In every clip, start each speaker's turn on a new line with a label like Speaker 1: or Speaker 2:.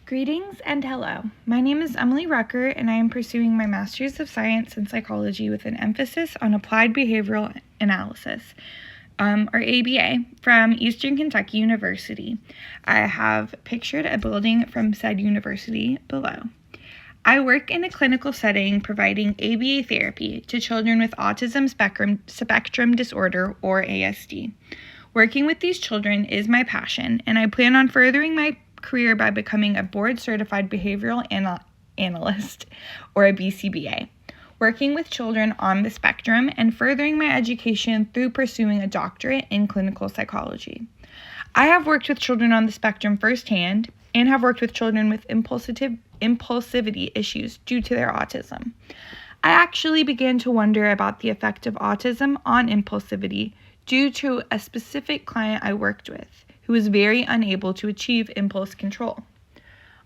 Speaker 1: Greetings and hello. My name is Emily Rucker, and I am pursuing my Master's of Science in Psychology with an emphasis on Applied Behavioral Analysis, or ABA, from Eastern Kentucky University. I have pictured a building from said university below. I work in a clinical setting providing ABA therapy to children with autism spectrum disorder, or ASD. Working with these children is my passion, and I plan on furthering my career by becoming a board-certified behavioral analyst, or a BCBA, working with children on the spectrum and furthering my education through pursuing a doctorate in clinical psychology. I have worked with children on the spectrum firsthand and have worked with children with impulsivity issues due to their autism. I actually began to wonder about the effect of autism on impulsivity due to a specific client I worked with who was very unable to achieve impulse control.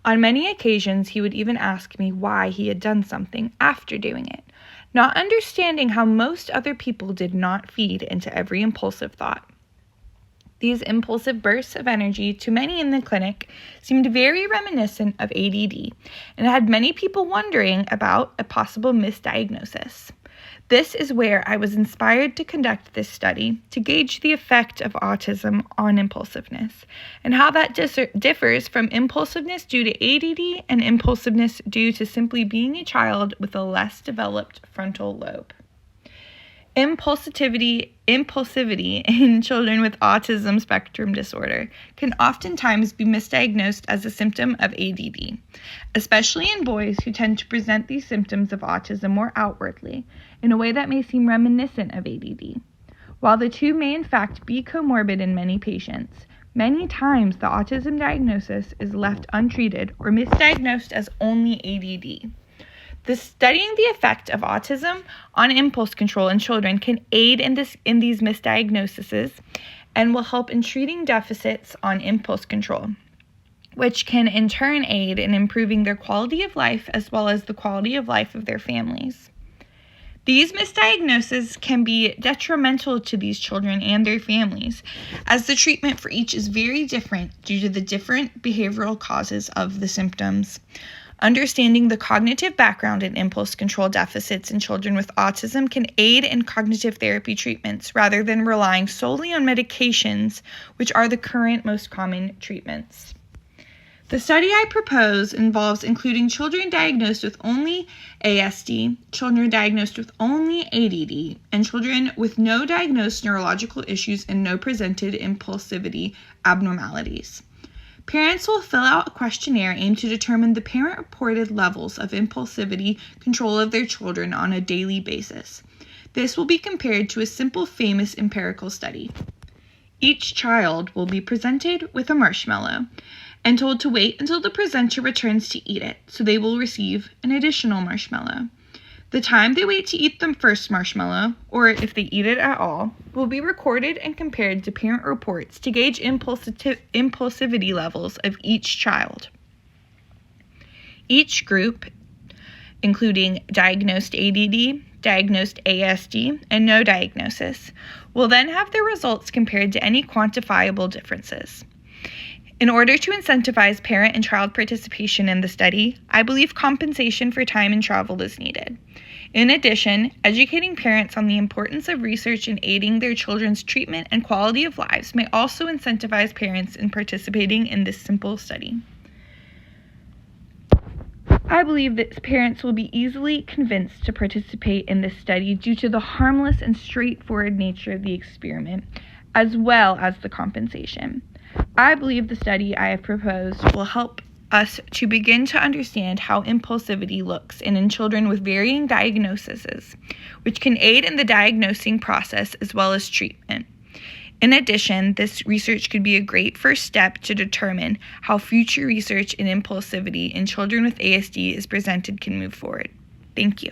Speaker 1: On many occasions, he would even ask me why he had done something after doing it, not understanding how most other people did not feed into every impulsive thought. These impulsive bursts of energy to many in the clinic seemed very reminiscent of ADD and had many people wondering about a possible misdiagnosis. This is where I was inspired to conduct this study to gauge the effect of autism on impulsiveness and how that differs from impulsiveness due to ADD and impulsiveness due to simply being a child with a less developed frontal lobe. Impulsivity in children with autism spectrum disorder can oftentimes be misdiagnosed as a symptom of ADD, especially in boys who tend to present these symptoms of autism more outwardly, in a way that may seem reminiscent of ADD. While the two may in fact be comorbid in many patients, many times the autism diagnosis is left untreated or misdiagnosed as only ADD. Studying the effect of autism on impulse control in children can aid in these misdiagnoses and will help in treating deficits on impulse control, which can in turn aid in improving their quality of life as well as the quality of life of their families. These misdiagnoses can be detrimental to these children and their families, as the treatment for each is very different due to the different behavioral causes of the symptoms. Understanding the cognitive background in impulse control deficits in children with autism can aid in cognitive therapy treatments rather than relying solely on medications, which are the current most common treatments. The study I propose involves including children diagnosed with only ASD, children diagnosed with only ADD, and children with no diagnosed neurological issues and no presented impulsivity abnormalities. Parents will fill out a questionnaire aimed to determine the parent-reported levels of impulsivity control of their children on a daily basis. This will be compared to a simple famous empirical study. Each child will be presented with a marshmallow and told to wait until the presenter returns to eat it, so they will receive an additional marshmallow. The time they wait to eat the first marshmallow, or if they eat it at all, will be recorded and compared to parent reports to gauge impulsivity levels of each child. Each group, including diagnosed ADD, diagnosed ASD, and no diagnosis, will then have their results compared to any quantifiable differences. In order to incentivize parent and child participation in the study, I believe compensation for time and travel is needed. In addition, educating parents on the importance of research in aiding their children's treatment and quality of lives may also incentivize parents in participating in this simple study. I believe that parents will be easily convinced to participate in this study due to the harmless and straightforward nature of the experiment, as well as the compensation. I believe the study I have proposed will help us to begin to understand how impulsivity looks in children with varying diagnoses, which can aid in the diagnosing process as well as treatment. In addition, this research could be a great first step to determine how future research in impulsivity in children with ASD is presented can move forward. Thank you.